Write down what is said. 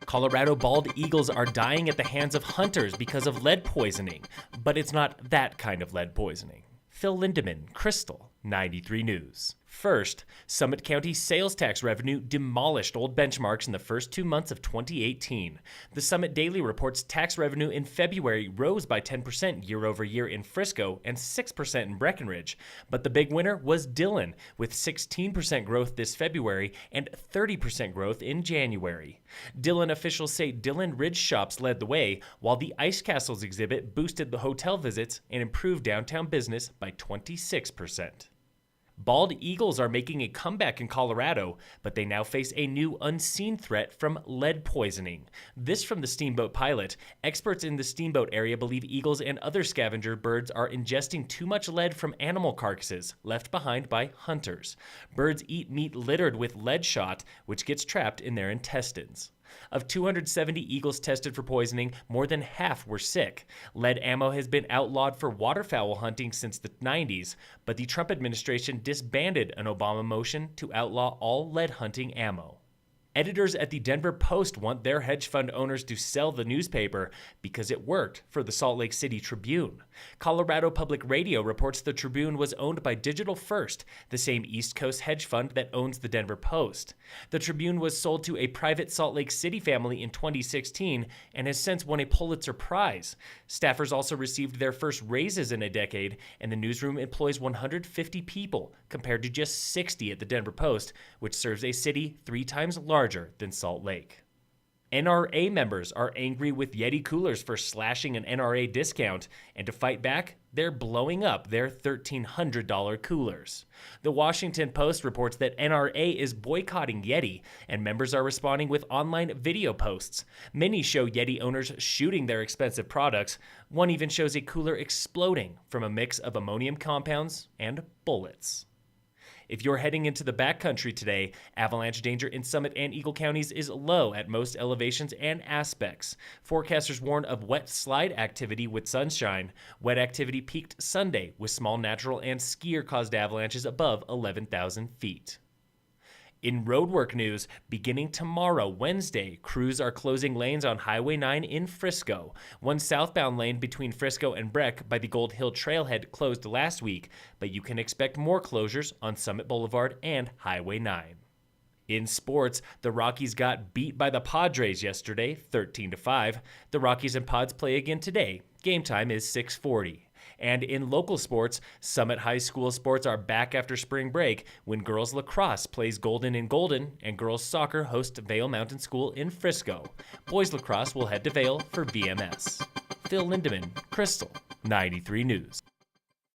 Colorado bald eagles are dying at the hands of hunters because of lead poisoning, but it's not that kind of lead poisoning. Phil Lindeman, Crystal, 93 News. First, Summit County sales tax revenue demolished old benchmarks in the first 2 months of 2018. The Summit Daily reports tax revenue in February rose by 10% year over year in Frisco and 6% in Breckenridge. But the big winner was Dillon, with 16% growth this February and 30% growth in January. Dillon officials say Dillon Ridge shops led the way, while the Ice Castles exhibit boosted the hotel visits and improved downtown business by 26%. Bald eagles are making a comeback in Colorado, but they now face a new unseen threat from lead poisoning. This from the Steamboat Pilot. Experts in the Steamboat area believe eagles and other scavenger birds are ingesting too much lead from animal carcasses left behind by hunters. Birds eat meat littered with lead shot, which gets trapped in their intestines. Of 270 eagles tested for poisoning, more than half were sick. Lead ammo has been outlawed for waterfowl hunting since the 90s, but the Trump administration disbanded an Obama motion to outlaw all lead hunting ammo. Editors at the Denver Post want their hedge fund owners to sell the newspaper because it worked for the Salt Lake City Tribune. Colorado Public Radio reports the Tribune was owned by Digital First, the same East Coast hedge fund that owns the Denver Post. The Tribune was sold to a private Salt Lake City family in 2016 and has since won a Pulitzer Prize. Staffers also received their first raises in a decade, and the newsroom employs 150 people compared to just 60 at the Denver Post, which serves a city 3 times larger than Salt Lake. NRA members are angry with Yeti coolers for slashing an NRA discount, and to fight back, they're blowing up their $1,300 coolers. The Washington Post reports that NRA is boycotting Yeti, and members are responding with online video posts. Many show Yeti owners shooting their expensive products. One even shows a cooler exploding from a mix of ammonium compounds and bullets. If you're heading into the backcountry today, avalanche danger in Summit and Eagle counties is low at most elevations and aspects. Forecasters warn of wet slide activity with sunshine. Wet activity peaked Sunday with small natural and skier-caused avalanches above 11,000 feet. In roadwork news, beginning tomorrow, Wednesday, crews are closing lanes on Highway 9 in Frisco. One southbound lane between Frisco and Breck by the Gold Hill Trailhead closed last week, but you can expect more closures on Summit Boulevard and Highway 9. In sports, the Rockies got beat by the Padres yesterday, 13-5. The Rockies and Pods play again today. Game time is 6:40. And in local sports, Summit High School sports are back after spring break when girls lacrosse plays Golden in Golden and girls soccer host Vail Mountain School in Frisco. Boys lacrosse will head to Vail for VMS. Phil Lindeman, Crystal, 93 News.